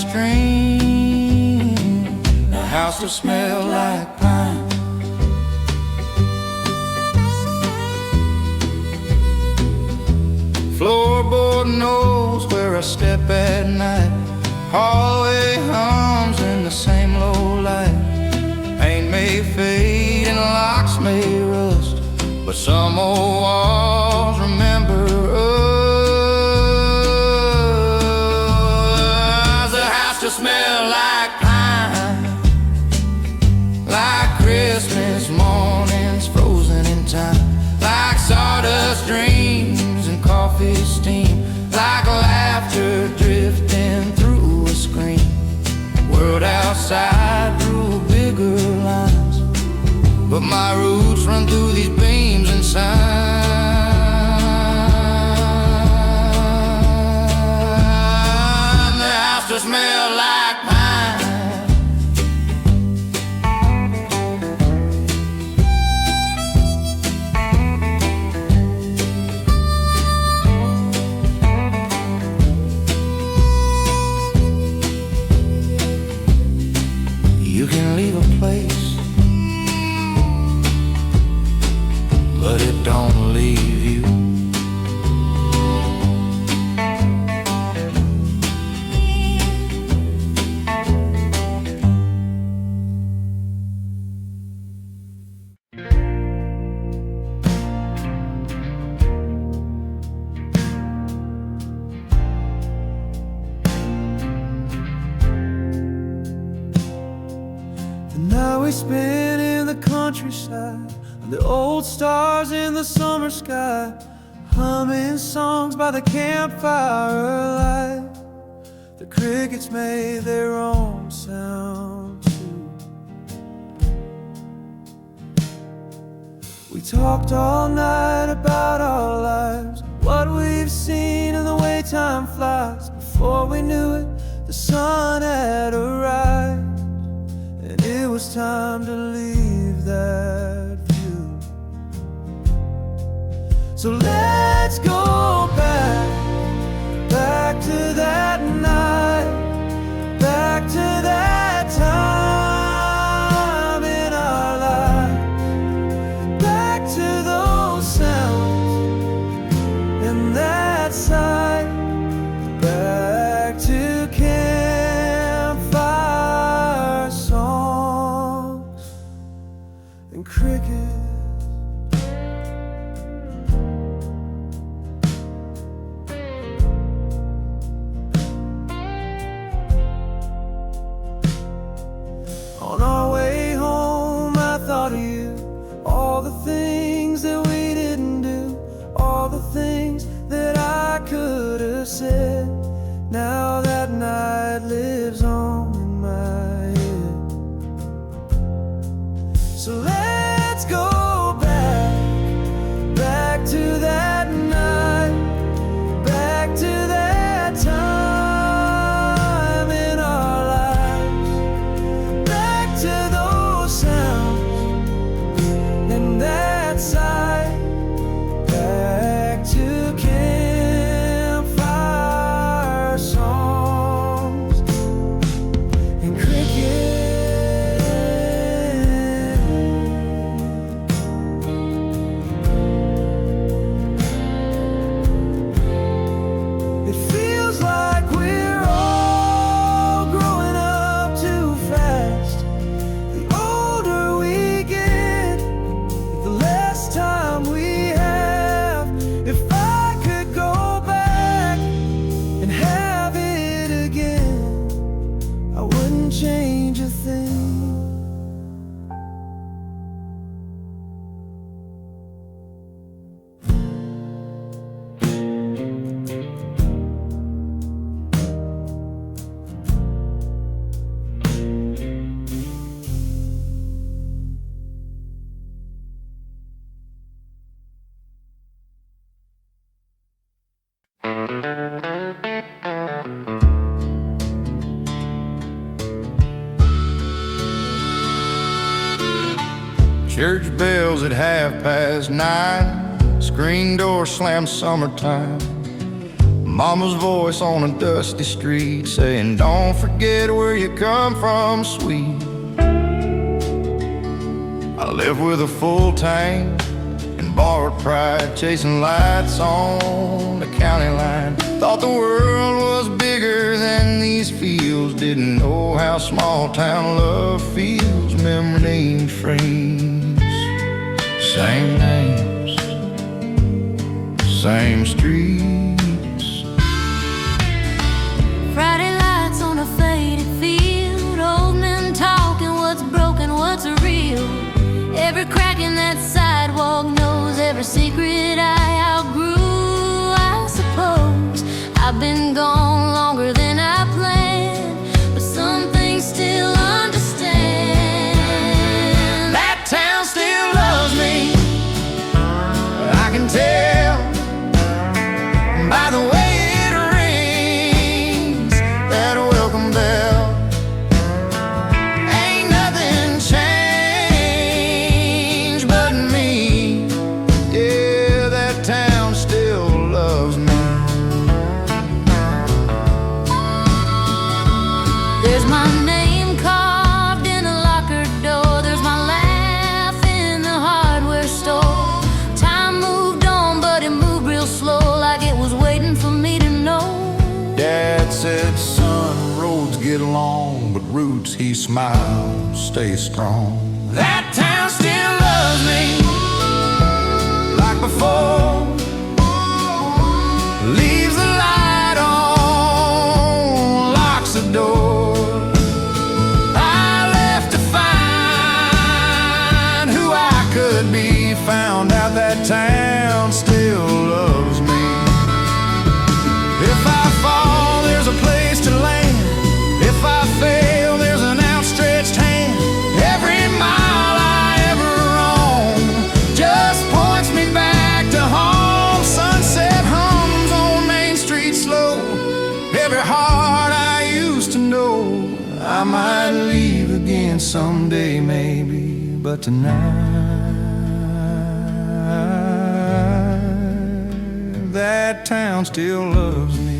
stream, a house to smell like pine. Floorboard knows where I step at night. Hallway hums in the same low light. Paint may fade and locks may rust, but some old walls remember us. A house to smell like pine, like Christmas mornings frozen in time, like sawdust dreams and coffee steam, like laughter drifting through a screen. World outside drew bigger lines, but my roots run through these beams inside. The house to smell like pine. You can leave a place, but it don't leave you. The night we spent in the countryside, the old stars in the summer sky, humming songs by the campfire light. The crickets made their own sound too. We talked all night about our lives, what we've seen and the way time flies. Before we knew it, the sun had arrived, and it was time to leave that view. So let's go back to that night, back to that time in our lives, back to those sounds and that sight, back to campfire songs and crickets. On our way home, I thought of you, all the things that we didn't do, all the things that I could have said. Now that night lives on in my head. So let's go back to that night, back to that time in our lives, back to those sounds and that sight, back to campfire songs and crickets. It feels like we're all growing up too fast. The older we get, the less time we have. If I could go back and have it again, I wouldn't change a thing. Church bells at 9:30, screen door slammed summertime. Mama's voice on a dusty street saying, don't forget where you come from, sweet. I live with a full tank and borrowed pride, chasing lights on the county line. Thought the world was bigger than these fields, didn't know how small town love feels. Memory name frames, same names, same streets. Friday lights on a faded field, old men talking what's broken, what's real. Every crack in that sidewalk knows every secret I outgrew, I suppose. I've been gone longer than I planned, but some things still understand. That town still loves me, I can tell by the way it rings, that welcome bell. Ain't nothing changed but me. Yeah, that town still loves me. There's my name carved in a locker door, there's my laugh in the hardware store. Time moved on, but it moved real slow, like it was waiting for me to know. Dad said, son, roads get long, but roots, he smiled, stay strong. That town still loves me, like before. Leaves the light on, locks the door. I left to find who I could be, found out that town still loves me. If I fall, there's a place to land. If I fail, there's an outstretched hand. Every mile I ever roam just points me back to home. Sunset hums on Main Street slow. Every heart I used to know, I might leave again someday maybe, but tonight that town still loves me.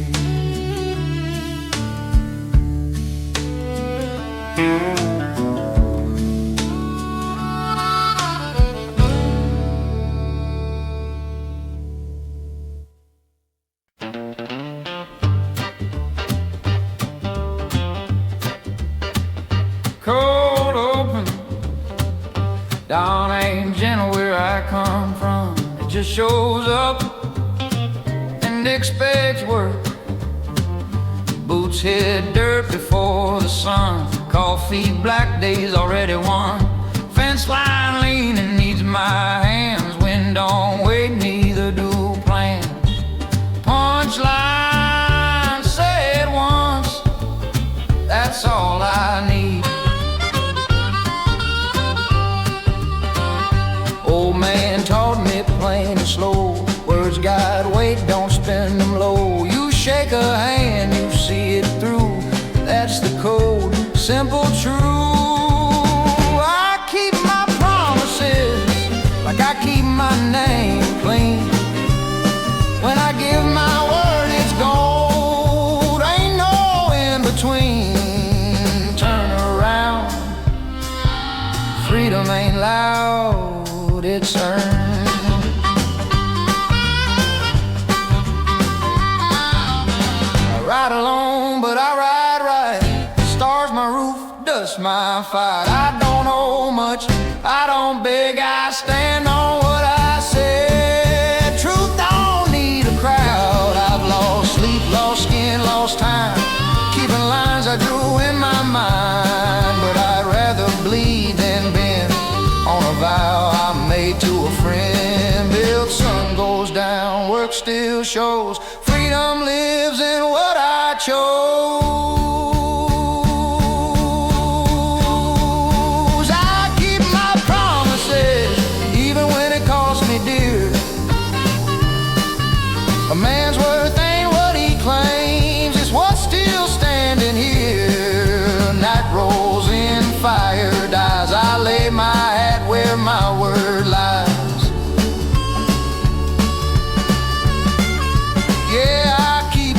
Cold open, dawn ain't gentle where I come from. It just shows up and expects work. Boots hit dirt before the sun. Coffee black days already won. Fence line leaning needs my hands. Wind don't wait, neither do plans. Punchline, say it once, that's all I need. Old man taught me plain and slow, words got weight, don't spend them low. You shake a hand, you see it through, that's the code, simple true. I keep my promises like I keep my name clean. When I give my word, it's gold, ain't no in between. Turn around, freedom ain't loud, it's earned. I ride alone, but I ride right. Stars my roof, dust my fight. I don't owe much, I don't beg, I stand on what I said. Truth don't need a crowd. I've lost sleep, lost skin, lost time, keeping lines I drew in my mind. But I'd rather bleed than bend on a vow I made to a friend. Till the sun goes down, work still shows. Freedom lives in what I chose. I keep my promises, even when it costs me dear. A man's worth ain't what he claims, it's what's still standing here. Night rolls in, fire dies, I lay my hat where my word lies. Yeah, I keep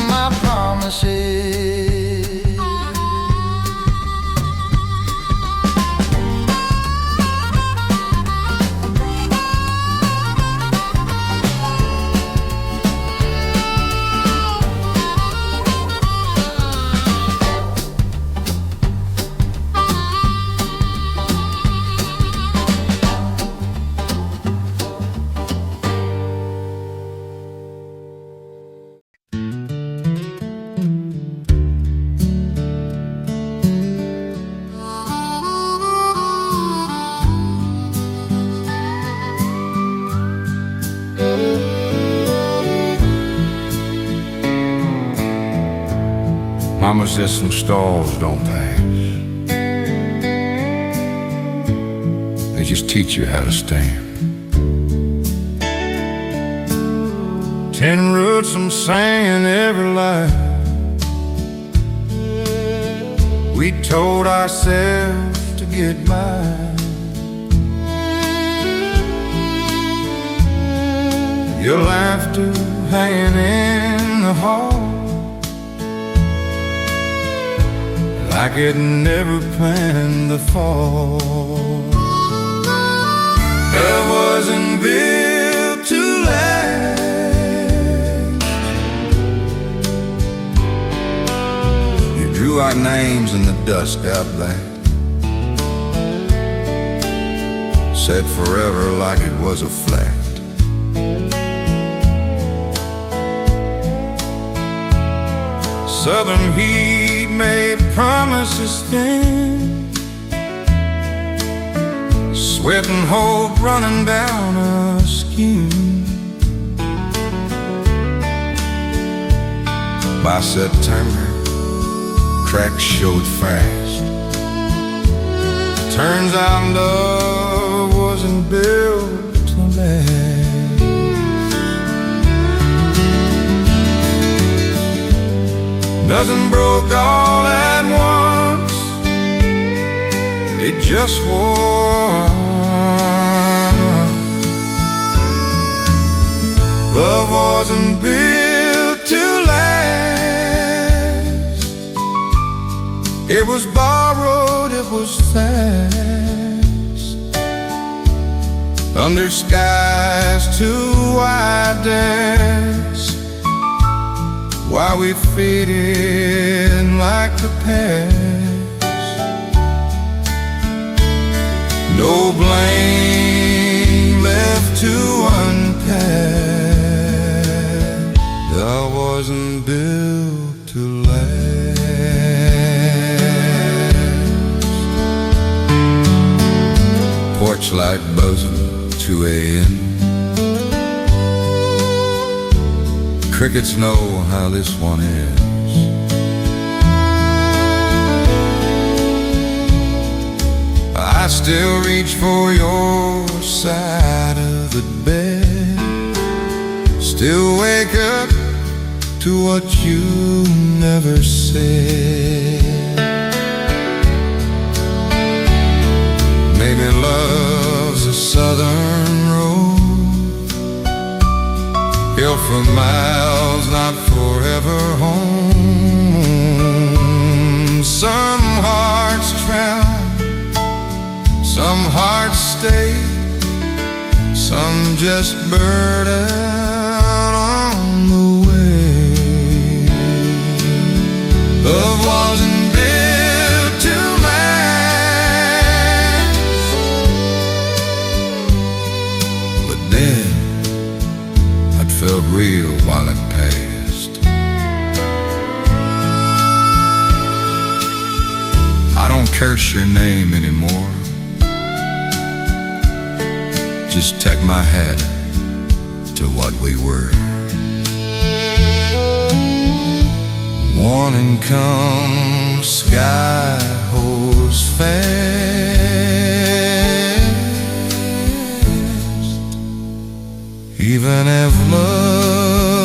promise that some storms don't pass. They just teach you how to stand. 10 roots I'm saying every life. We told ourselves to get by. Your laughter hanging in the hall, like it never planned to fall. Love wasn't built to last. You drew our names in the dust out there, said forever like it was a fact. Southern heat made promises thin, sweat and hope running down our skin. By September, cracks showed fast. Turns out love wasn't built to last. Nothing broke all at once, it just wore. Love wasn't built to last. It was borrowed, it was fast, under skies too wide dash. Why we faded like the past. No blame left to unpack. I wasn't built to last. Porch light buzzing, 2 a.m. Crickets know how this one is. I still reach for your side of the bed, still wake up to what you never said. Maybe love's a southern road, built for miles, not forever home. Some hearts travel, some hearts stay, some just burden on the way. Love wasn't built to last, but then it felt real while it passed. I don't curse your name anymore, just take my hat to what we were. Morning comes, sky holds fast, even if love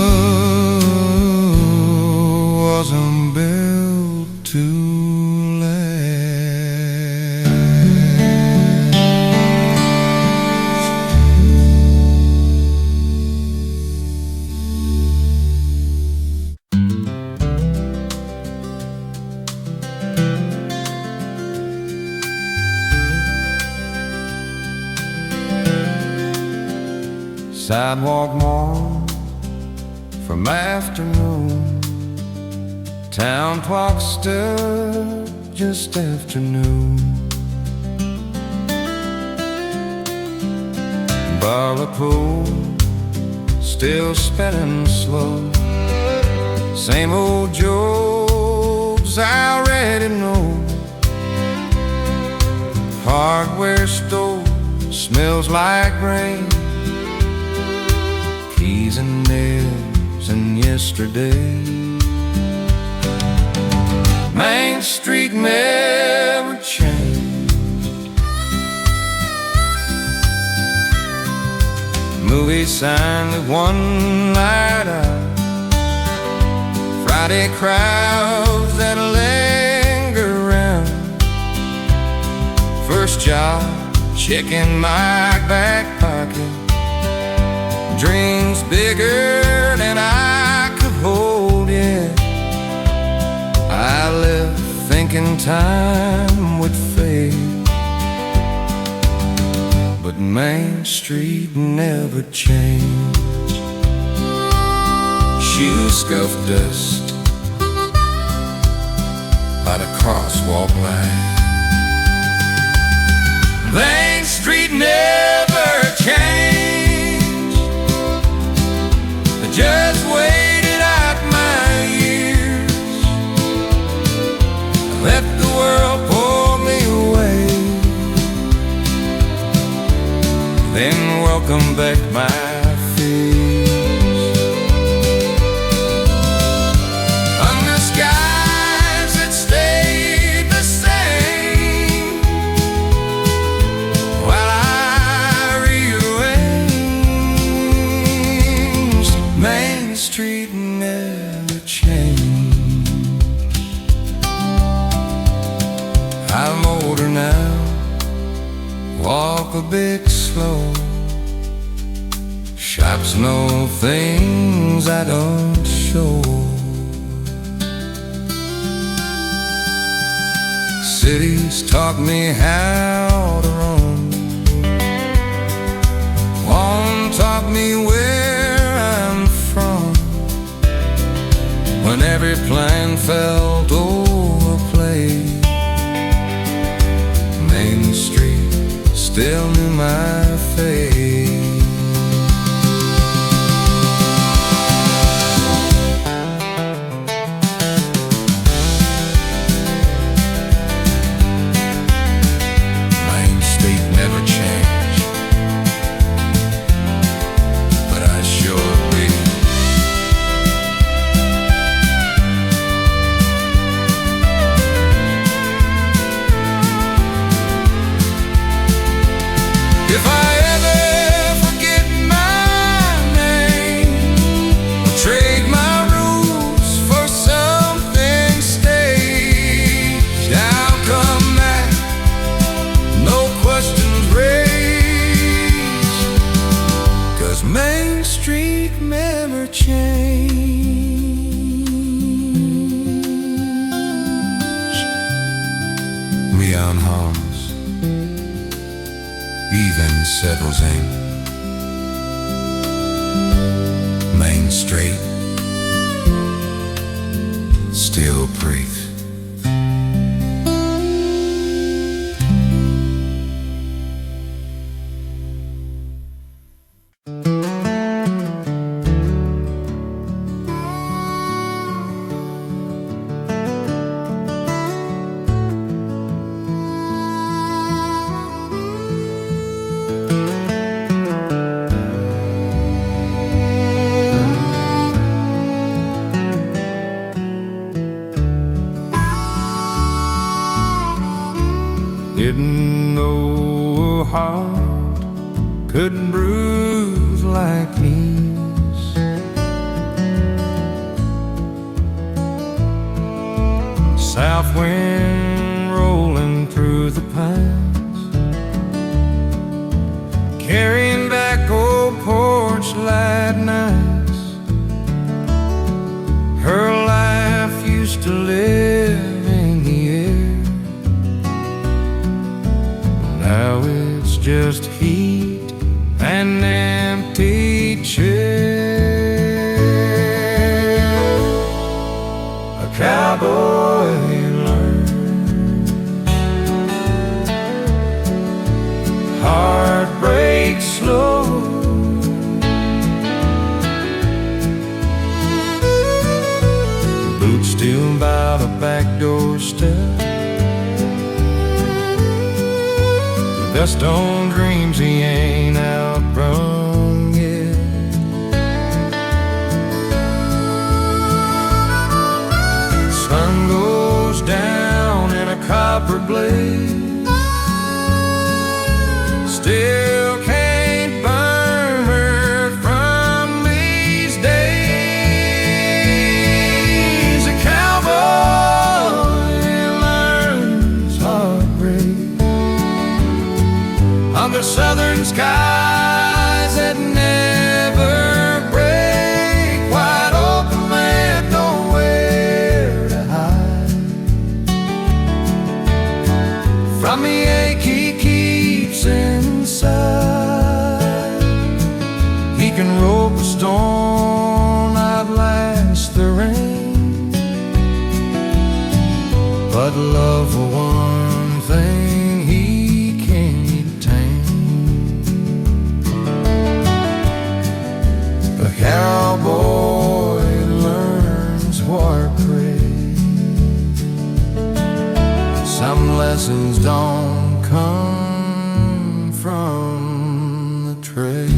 wasn't built to sidewalk warm from afternoon, town clock still just afternoon. Bar pool still spinning slow, same old jokes I already know. Hardware store smells like rain, keys and nails and yesterday. Main Street never changed. Movie sign that one night out, Friday crowds that linger around, first job, checking my back pocket, dreams bigger than I could hold, yeah. I left thinking time would fade, but Main Street never changed. Shoes scuff dust by the crosswalk line. Main Street never changed. I just waited out my years. I let the world pull me away, then welcome back my fears. Under skies that stayed the same, while I rearranged, Main Street never changed. I'm older now, walk a bit slow, shops know things I don't show. Cities taught me how to roam, one taught me where I'm from. When every plan felt overplayed, Main Street still knew my face. Main Street never changed, but I sure will. If I ever forget my name, I'll trade my rules for something staged. I'll come back, no questions raised, 'cause Main Street never changed. Leon Holmes even settles in. Main Street still breathes. Didn't know a heart could bruise like his. South wind rolling through the pines, carrying back old porch light nights. Her life used to live in the air, now it's just heat and empty chair. A cowboy learned heartbreak slow, boots still by the back doorstep, dust on dreams he ain't outrun yet. Sun goes down can rope a storm, outlast the rain, but love for one thing he can't tame. A cowboy learns heartbreak. Some lessons don't come from the trade.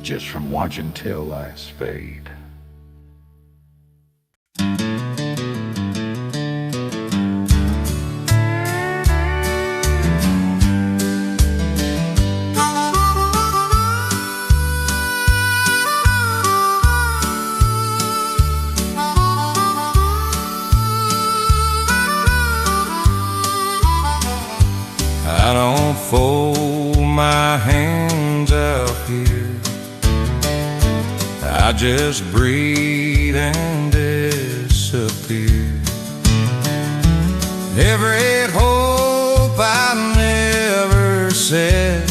Just from watching tail lights fade. I don't fold my hands out here, I just breathe and disappear. Every hope I never said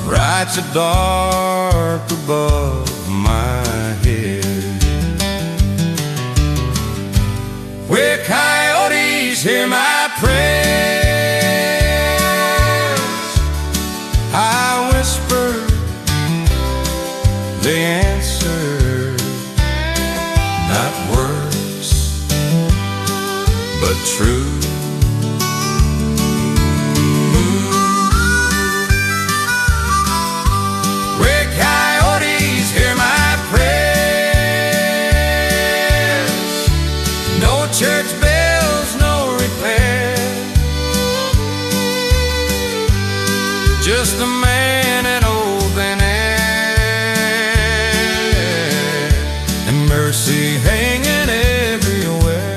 writes a dark above my head. Where coyotes hear my prayers, I whisper, they answer, not words, but truth. Where coyotes hear my prayers, no church bells, no repair, just a man and open air, and mercy hanging everywhere.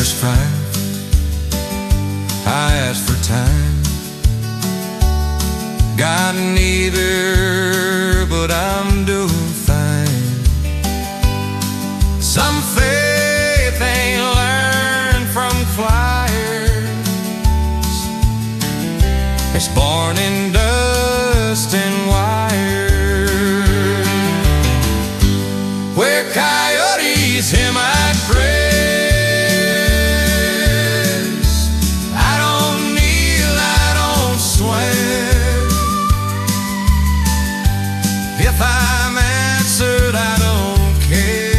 Strife, I asked for time, got neither, but I'm doing fine. Some faith ain't learned from flyers, it's born in dust and wire. Where coyotes hear my prayer, if I'm answered, I don't care.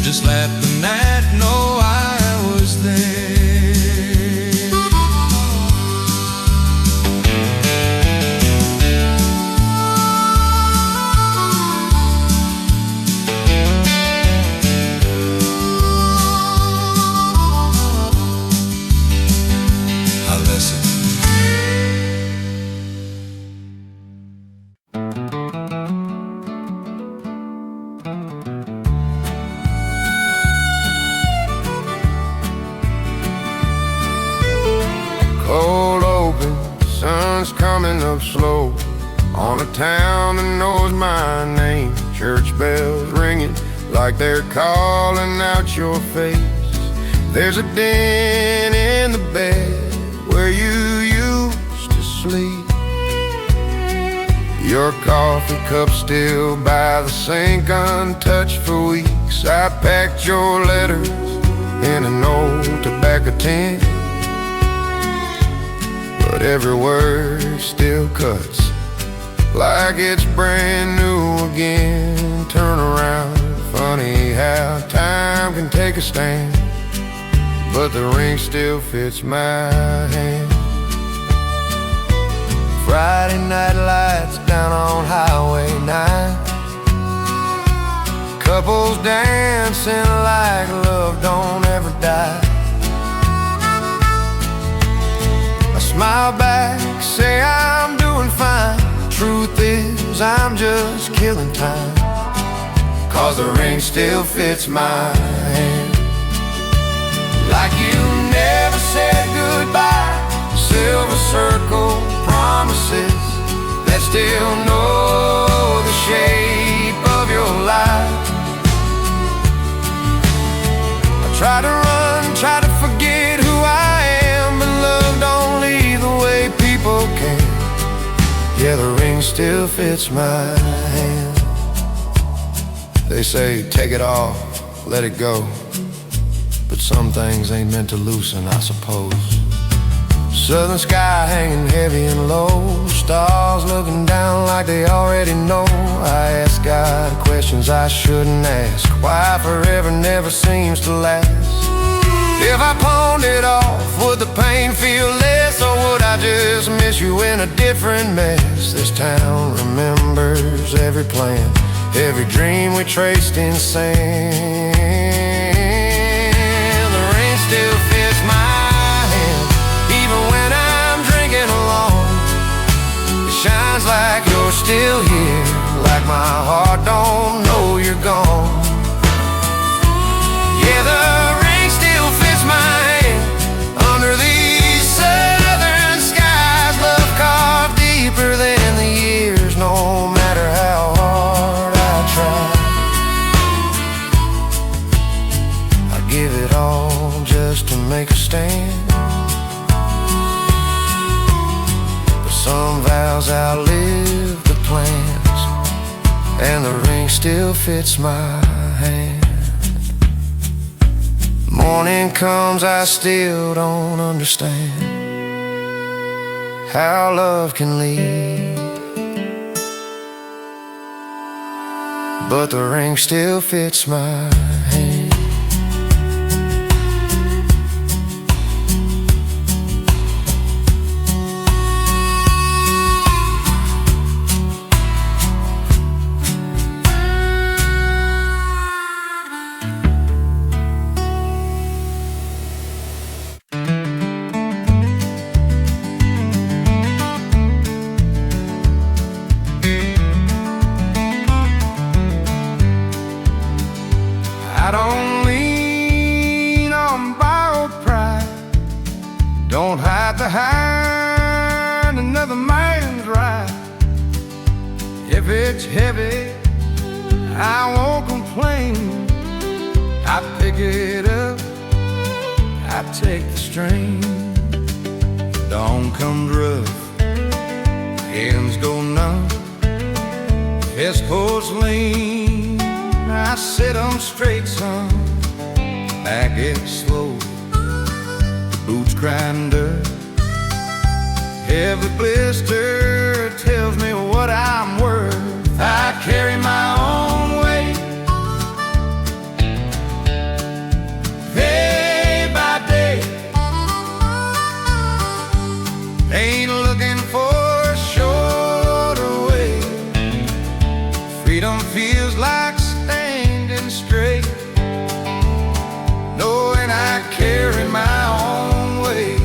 Just let the night know I was I listen. Cold open, sun's coming up slow on a town that knows my name. Church bells ringing like they're calling out your face. There's a den in the bed where you used to sleep. Your coffee cup still by the sink, untouched for weeks. I packed your letters in an old tobacco tin, but every word still cuts like it's brand new again. Turn around, funny how time can take a stand, but the ring still fits my hand. Friday night lights down on Highway 9, couples dancing like love don't ever die. smile back, say I'm doing fine. Truth is, I'm just killing time, 'cause the ring still fits my hand. Like you never said goodbye. Silver circle promises that still know the shape of your life. I try to run, try to forget who I am, but love don't leave the way people can. Yeah, the ring still fits my hand. They say take it off, let it go, but some things ain't meant to loosen, I suppose. Southern sky hanging heavy and low, stars looking down like they already know. I ask God questions I shouldn't ask. Why forever never seems to last? If I pawned it off, would the pain feel less, or would I just miss you in a different mess? This town remembers every plan, every dream we traced in sand. The rain still fits my hand, even when I'm drinking alone. It shines like you're still here, like my heart don't know you're gone. Yeah, the rain still fits my hand under these southern skies. Love carved deeper than the years, no matter how hard I try. I give it all just to make a stand. Some vows outlive the plans, and the ring still fits my hand. Morning comes, I still don't understand how love can lead, but the ring still fits my hand. I don't lean on borrowed pride, don't hide behind another man's right. If it's heavy, I won't complain. I pick it up, I take the strain. Dawn comes rough, hands go numb, fist holds lean. I sit 'em straight, son, back it slow, boots grind dirt. Every blister tells me what I'm worth. I carry my own weight, day by day. Ain't looking for a shorter way. Freedom feels like standing straight, knowing I carry my own weight.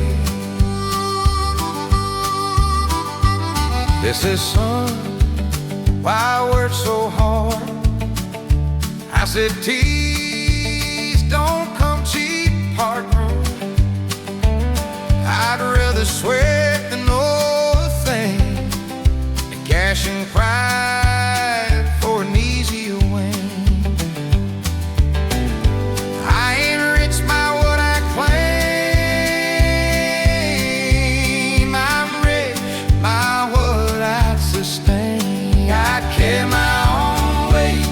This is son, why I work so hard. I said tease don't come cheap, partner. I'd rather sweat than know a thing, and cash and pride for an easier win. I ain't rich by what I claim, I'm rich by what I sustain. I carry my own weight,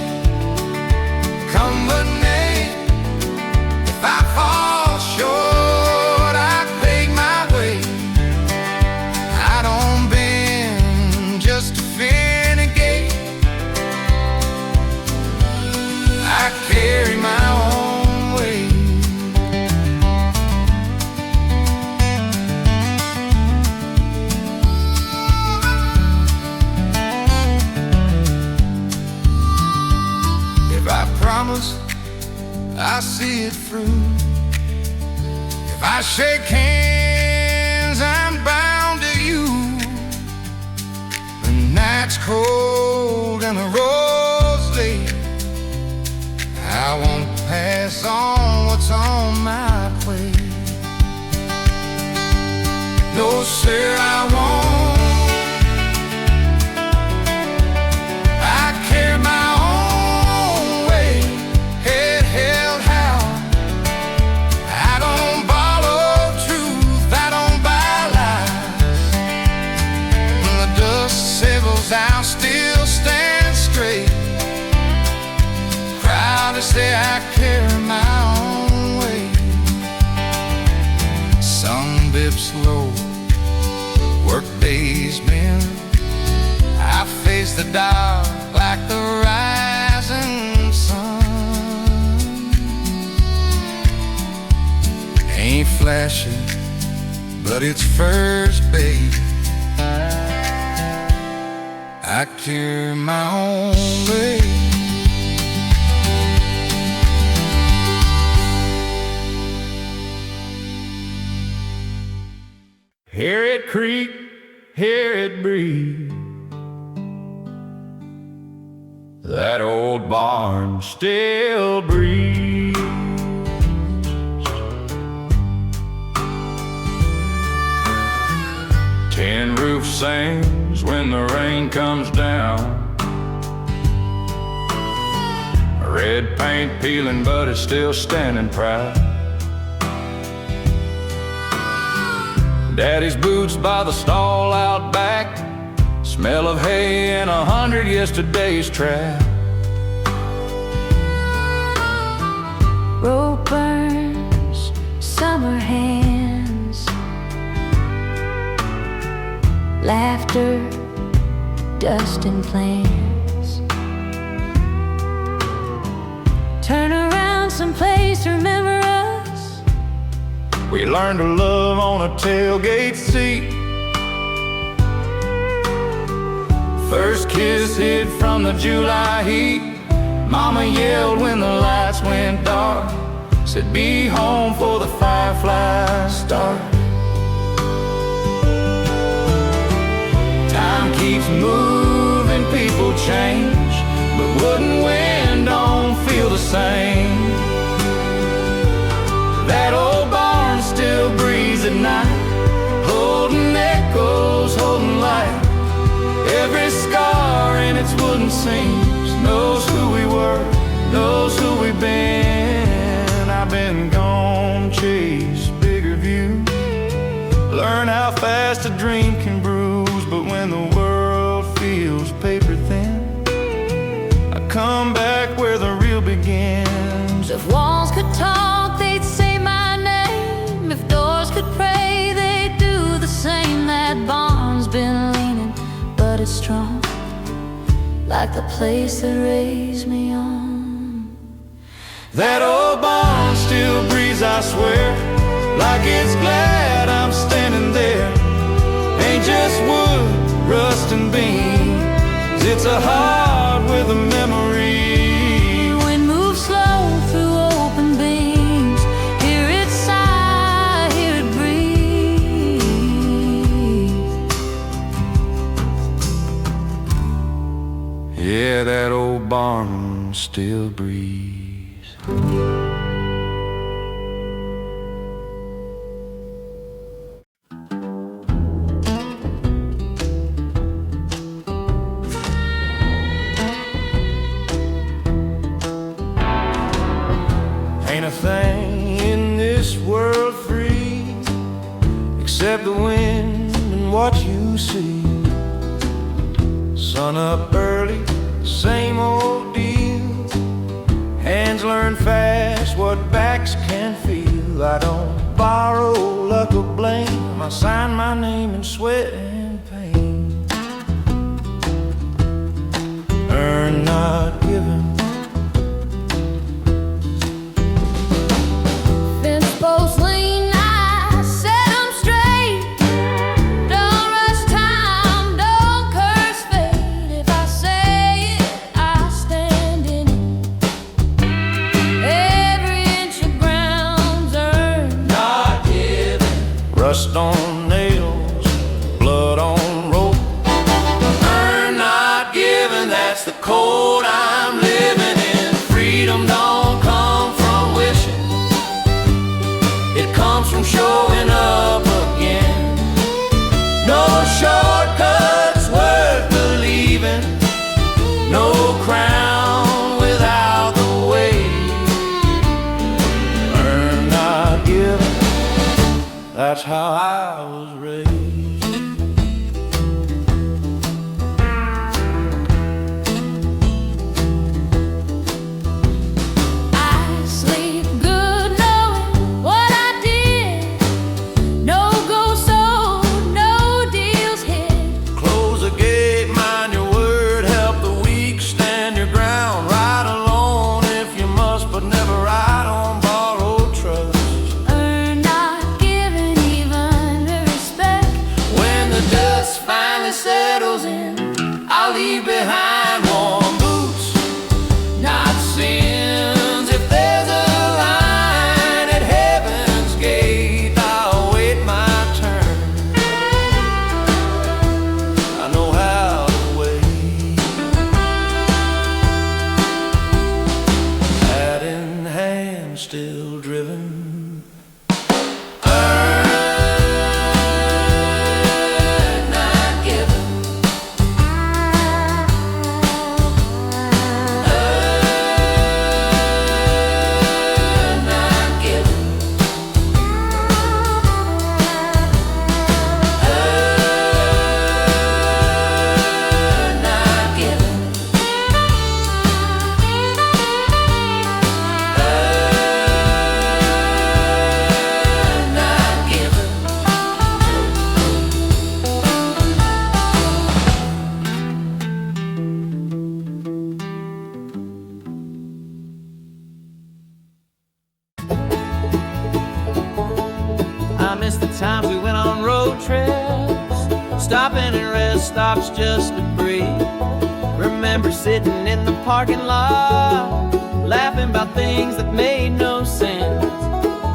come what may. If I fall short, I pay my way. I don't bend just to fin a gate. I carry my own weight. If I promise, I see it through. If I shake hands, I'm bound cold and the road's late, I won't pass on what's on my plate. No, sir, I won't. I carry my own way, head held high. I don't borrow truth, I don't buy lies. When the dust settles, I'll still stand straight. Proud to say I carry my own way. Sun dips low, work days bend. I face the dark like the rising sun. Ain't flashy, but it's first, babe. I carry my own way. Hear it creak, hear it breathe. That old barn still breathes. Tin roof sings when the rain comes down. Red paint peeling, but it's still standing proud. Daddy's boots by the stall out back, smell of hay and 100 yesterday's trap. Rope burns, summer hands, laughter, dust and plans. Turn around someplace to remember us. We learned to love on a tailgate seat. First kiss hid from the July heat. Mama yelled when the lights went dark, said be home for the fireflies start. Time keeps moving, people change, but wood and wind don't feel the same. That old barn still breathes at night, holding echoes, holding light. Every scar in its wooden seams knows who we were, knows who we've been. I've been gone, chase bigger views, learn how fast a dream can bruise. But when the world feels paper thin, I come back where the real begins. If walls could talk, they'd say my name. If doors could pray, they'd do the same. That barn's been leaning, but it's strong, like the place that raised me on. That old barn still breathes, I swear, like it's glad I'm standing there. Ain't just wood, rust and beams, it's a heart with a memory. Wind moves slow through open beams, hear it sigh, hear it breathe. Yeah, that old barn still breathes. Ain't a thing in this world free except the wind and what you see. Sun up early, same old deal. Hands learn fast what backs can feel. I don't borrow luck or blame, I sign my name in sweat and pain. Earn not given. Fence posts lean, I set 'em straight. Don't rush time, don't curse fate. If I say it, I stand in it. Every inch of ground's earned, Not given. Rust on nails, blood on rope. Earn not It comes from showing up again. No shortcuts worth believing, no crown without the way. Learn not giving, that's how I was raised. Leave behind warm boots, not sins. If there's a line at heaven's gate, I'll wait my turn. I know how to wait. Hat in hand, still driven. I miss the times we went on road trips, stopping at rest stops just to breathe. Remember sitting in the parking lot, laughing about things that made no sense.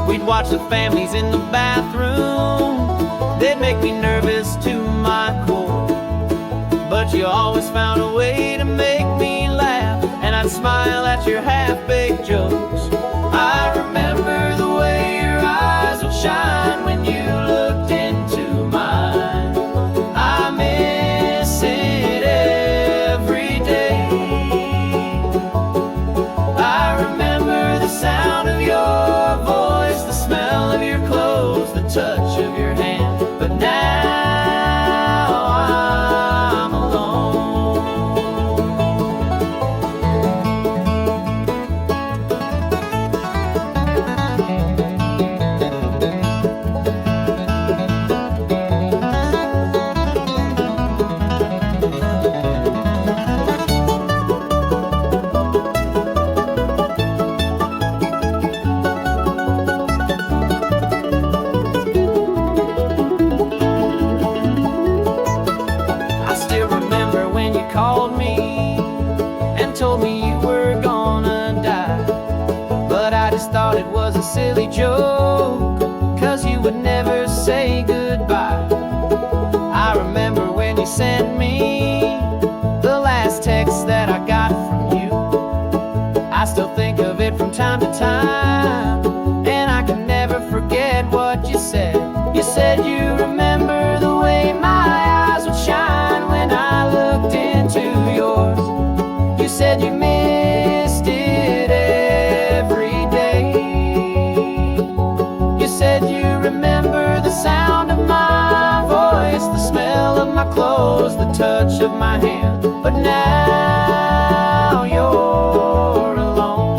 We'd watch the families in the bathroom, they'd make me nervous to my core. But you always found a way to make me laugh, and I'd smile at your half-baked jokes. I remember the way your eyes would shine when you looked into mine. I miss it every day. I remember the sound of your voice, the smell of your clothes, the touch of your hand. But now I'm alone. Called me and told me you were gonna die, but I just thought it was a silly joke, 'cause you would never say goodbye. I remember when you sent me the last text that I got from you. I still think of it from time to time, and I can never forget what you said. You said you remember the way my eyes would shine when I looked into yours. You said you missed it every day. You said you remember the sound of my voice, the smell of my clothes, the touch of my hand. But now you're alone.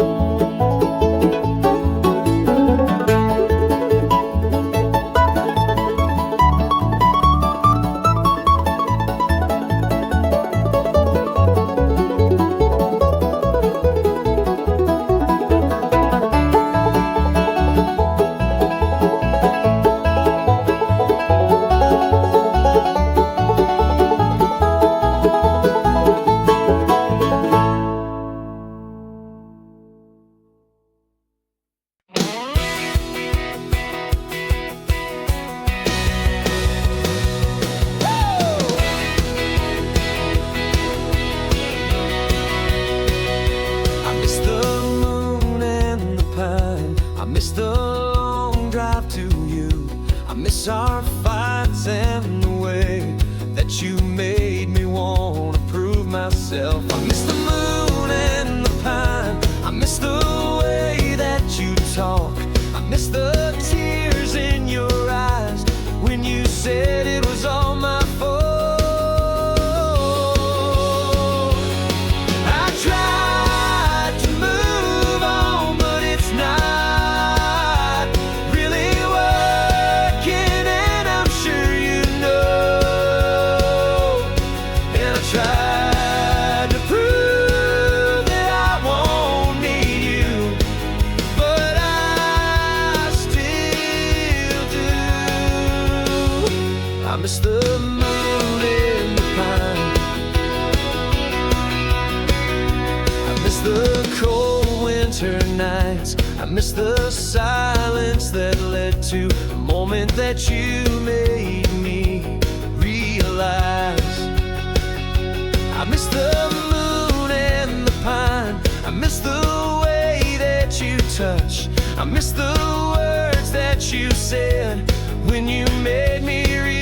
miss our fights and the way that you made me want to prove myself. I miss the moon and the pine. I miss the way that you talk. I miss the tears in your eyes when you said it was all my fault. I tried to move on, but it's not really working, and I'm sure you know. And I tried to prove that I won't need you, but I still do. I miss the moon and the pine. I miss the cold winter nights. I miss the silence that led to the moment that you made me realize. I miss the moon and the pine. I miss the way that you touch. I miss the words that you said when you made me realize.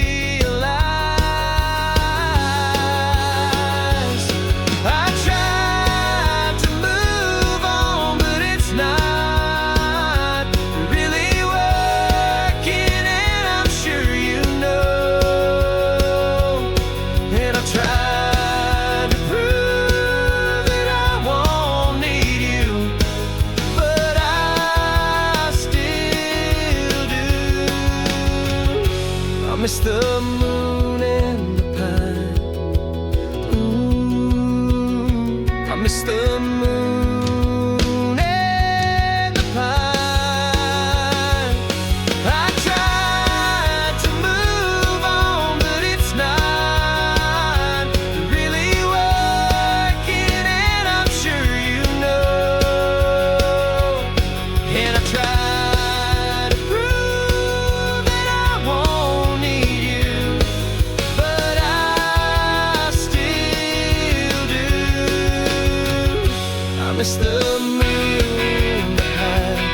I tried to move on, but it's not really working, and I'm sure you know. And I tried to prove that I won't need you, but I still do. I miss the moon and the pine. I miss the moon and the pine. I tried to move on, but it's not really working, and I'm sure you know. And I tried to prove that I won't need you, but I still do. I miss the moon, the pine.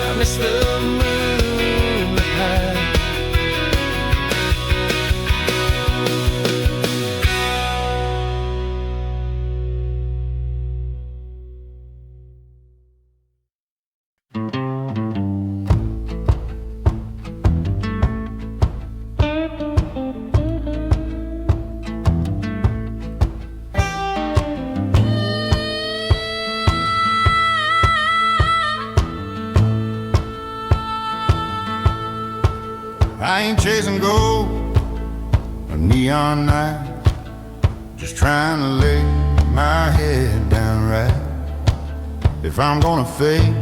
I miss the moon, the pine. I ain't chasing gold or neon nights, just trying to lay my head down right. If I'm gonna face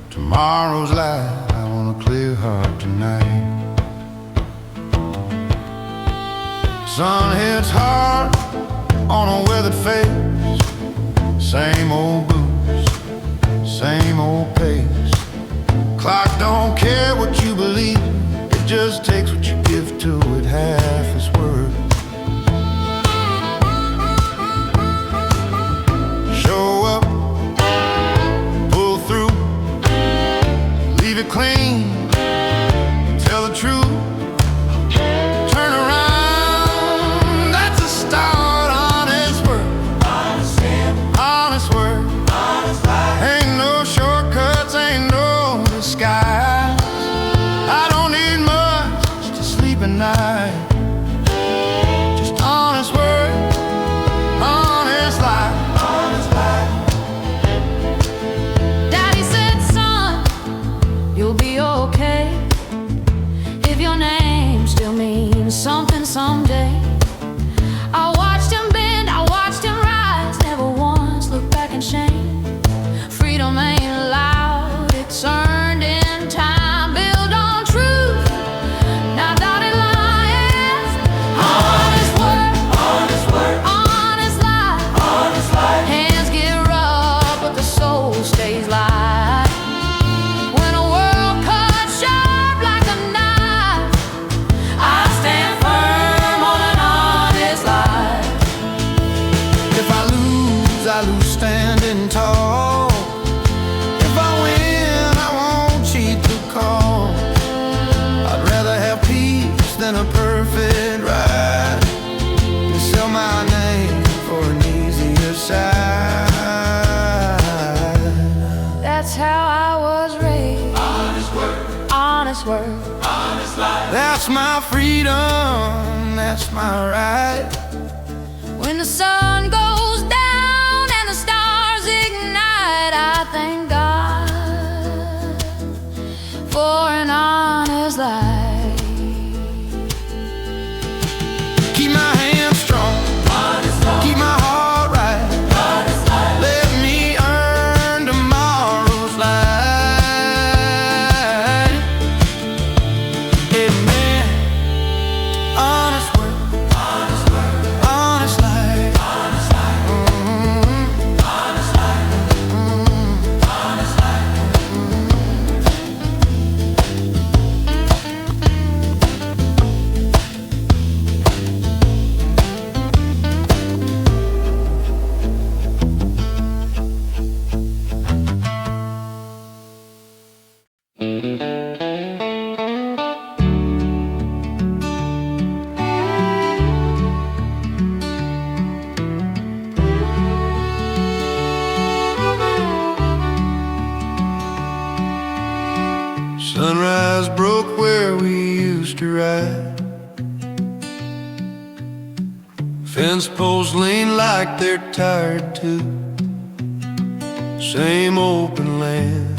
tomorrow's light, I want a clear heart tonight. Sun hits hard on a weathered face, same old boots, same old pace. Clock don't care what you believe, it just takes what you give to it, half its worth. Show up, pull through, leave it clean, tell the truth. Turn around, that's a start. Honest work, honest work. Ain't no shortcuts, ain't no disguise. I don't need much to sleep at night. Just honest work, honest life. Daddy said, son, you'll be okay. I was raised. Honest work, Honest work. honest life. That's my freedom, that's my right. When the sun goes down and the stars ignite, I thank God for an honest life. Keep my hands strong, Honest life, keep my heart right. honest life. Let me earn tomorrow's light. Amen. Honest work, Honest work, honest life. honest life. Honest life, honest life. Sunrise broke where we used to ride. Fence posts lean like they're tired too. Same open land,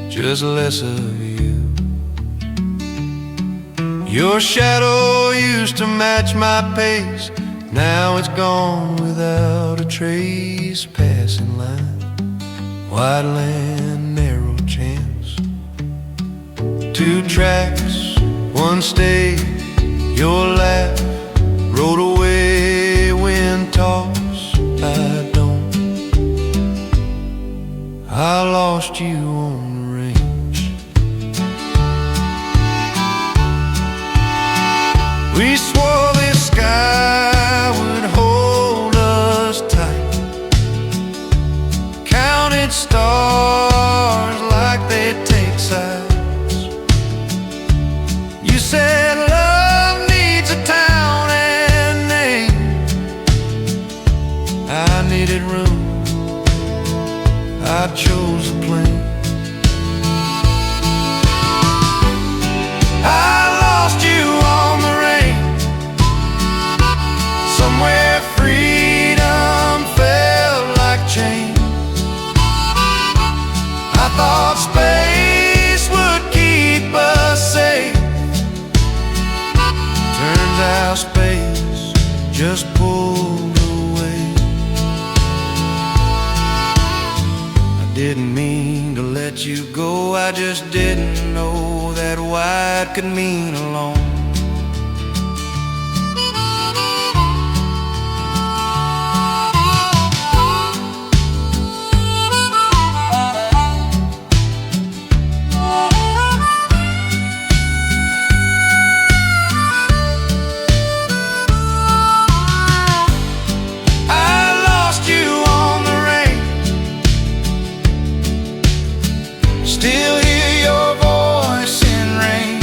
just less of you. Your shadow used to match my pace. Now it's gone without a trace. Passing line, wide land, narrow chance. Two tracks, one stage. Your laugh rode away, wind tossed. I don't. I lost you on the range. We swore this sky would hold us tight. Counted stars like they take sides. You said love needs a town and name. I needed room, I chose a plane. I lost you on the range. Somewhere freedom felt like change. I thought space would keep us safe. Turns out space just pulled away. I didn't mean to let you go, I just didn't know that wide could mean alone. Still hear your voice in rain.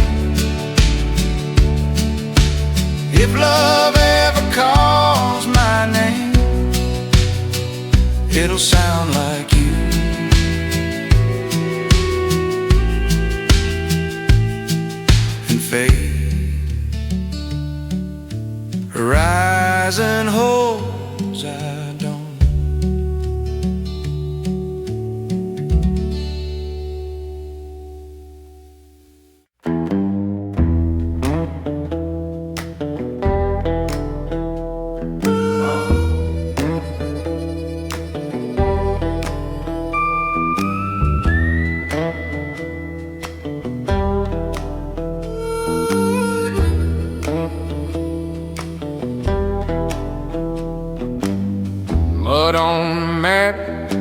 If love ever calls my name, it'll sound like you. And fade. Horizon holds, I don't. Mud on the mat,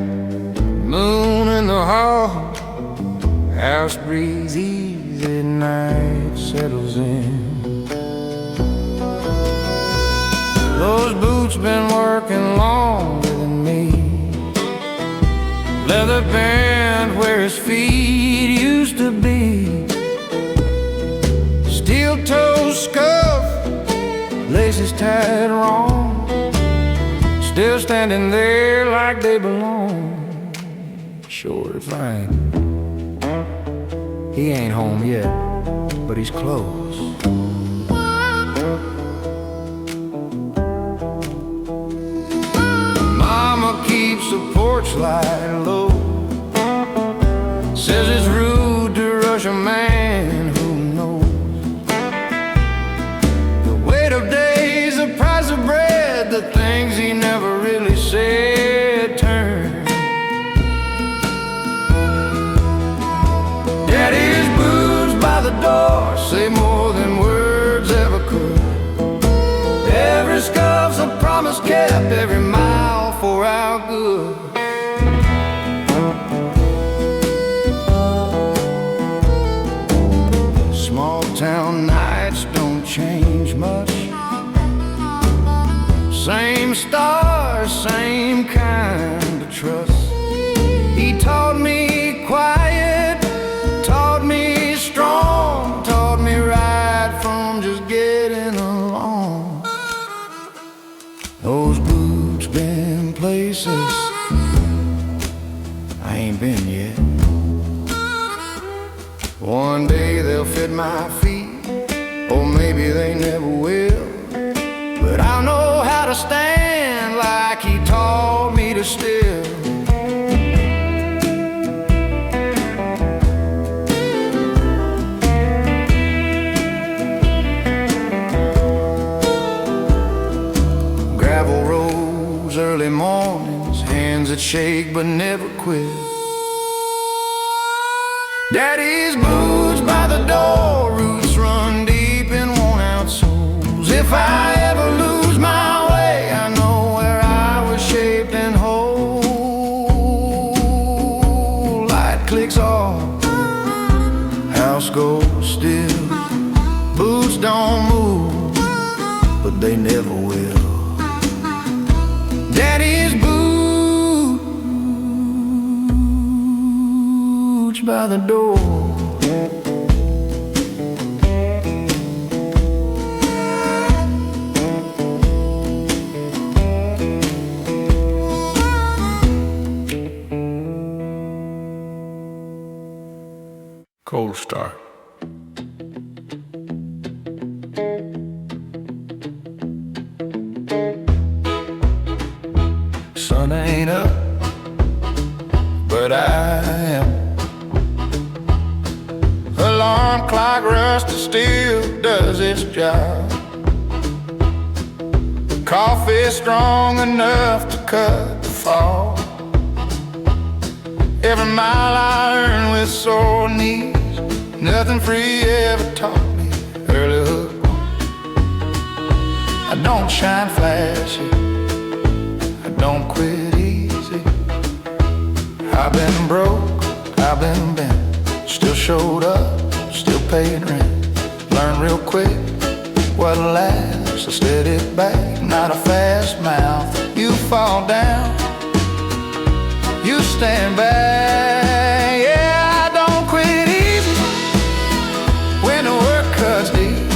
moon in the hall. House breeze easy, night settles in. Those boots been working longer than me. Leather band where his feet used to be. Steel toes scuffed, laces tied wrong. Still standing there like they belong. Sure, fine. He ain't home yet, but he's close. Mama keeps the porch light low. Says it's rude to rush a man who knows the weight of days, the price of bread, the things he never really said turn. Daddy's boots by the door say more than words ever could. Every scuff's a promise kept, every mile for our good. Small town nights don't change much. Same stars, same kind of trust. He taught me quiet, taught me strong, taught me right from just getting along. Those boots been places I ain't been yet. One day they'll fit my feet, or maybe they never will. But I know how to stand like he taught me to still. Gravel roads, early mornings, hands that shake but never quit. Daddy's boots by the door, roots run deep in worn-out souls. If I ever lose my way, I know where I was shaped and whole. Light clicks off, house goes still. Boots don't move, but they never will. Daddy's boots by the door. Cold start. Sun ain't up, but I am. Alarm clock rusty still does its job. Coffee strong enough to cut the fog. Every mile I earn with sore knees, nothing free ever taught me. Early hook, I don't shine flashy, I don't quit easy. I've been broke, I've been bent, still showed up, still paid rent. Learned real quick what lasts, a steady back, not a fast mouth. You fall down, you stand back. Yeah, I don't quit easy when the work cuts deep.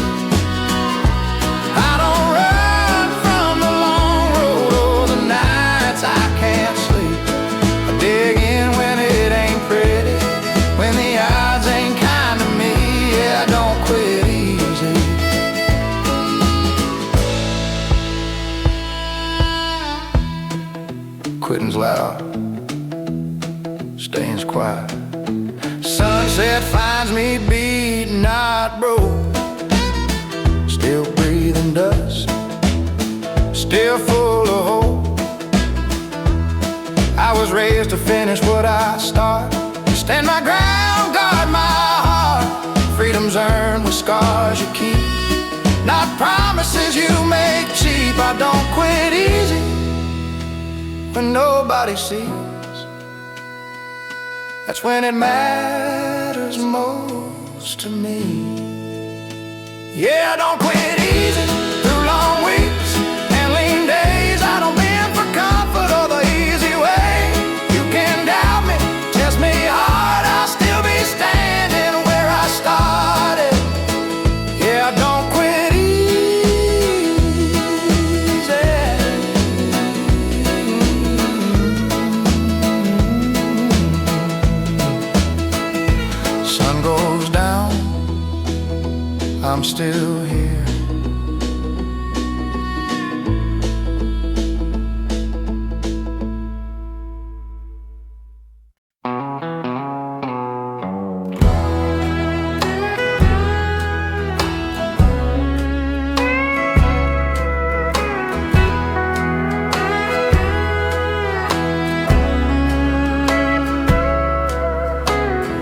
I don't run from the long road or the nights I can't sleep. I dig in when it ain't pretty, when the odds ain't kind to me. Yeah, I don't quit easy. Quitting's loud, staying's quiet. Sunset finds me beat, not broke. Still breathing dust, still full of hope. I was raised to finish what I start, stand my ground, guard my heart. Freedom's earned with scars you keep, not promises you make cheap. I don't quit easy when nobody sees. That's when it matters most to me. Yeah, I don't quit easy through long weeks and lean days. I don't bend for comfort or the easy way. You can doubt me, test me hard, I'll still be standing where I started. Yeah, I don't quit easy. I'm still here.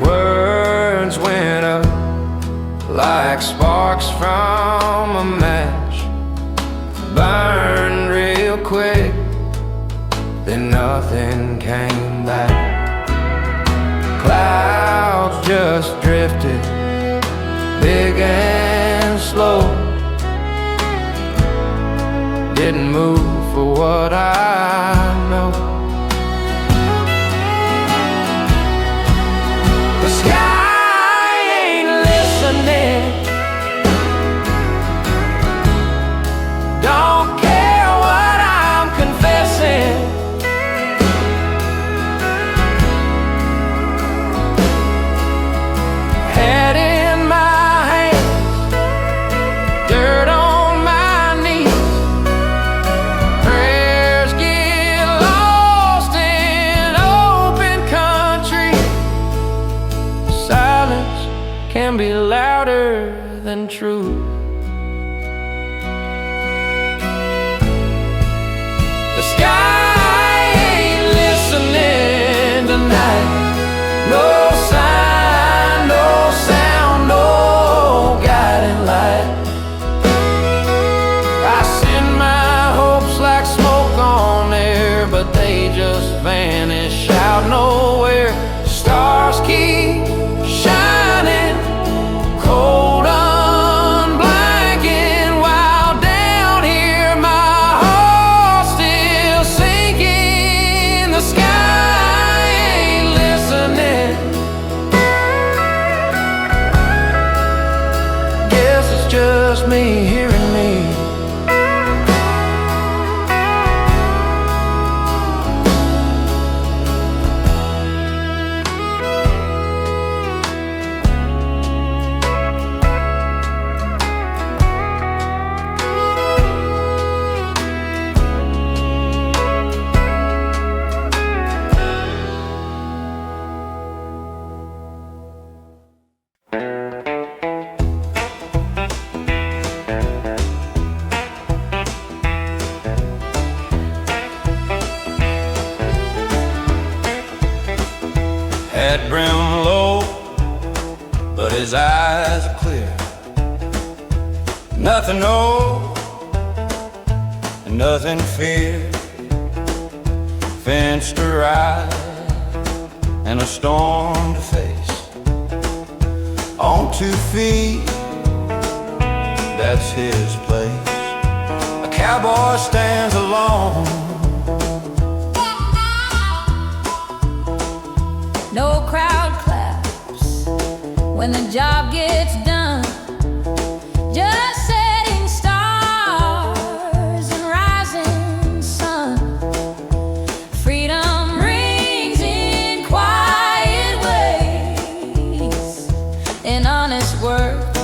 Words went up like sparks from a match, burned real quick, then nothing came back. Clouds just drifted, big and slow, didn't move for what I know. The sky ain't listening, don't care what I'm confessing. Head in my hands, dirt on my knees, prayers get lost in open country. Silence can be louder than truth. The sky ain't listening tonight. No sign, no sound, no guiding light. I send my hopes like smoke on air, but they just vanish out nowhere. Stars keep shining, cold unblanking, while down here my heart's still sinking. The sky ain't listening. Guess it's just me hearing me. Head brim low, but his eyes are clear. Nothing old and nothing fear. Fence to ride and a storm to face. On 2 feet, that's his place. A cowboy stands alone. No crowd claps when the job gets done. Just setting stars and rising sun. Freedom rings in quiet ways, in honest work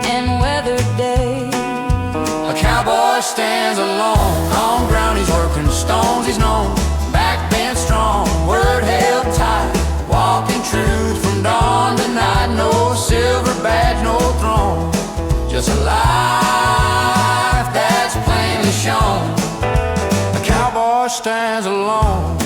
and weathered days. A cowboy stands alone on ground he's working stones. He's known, back bent strong, word held tight, walking truth from dawn to night. No silver badge, no throne, just a life that's plainly shown. A cowboy stands alone.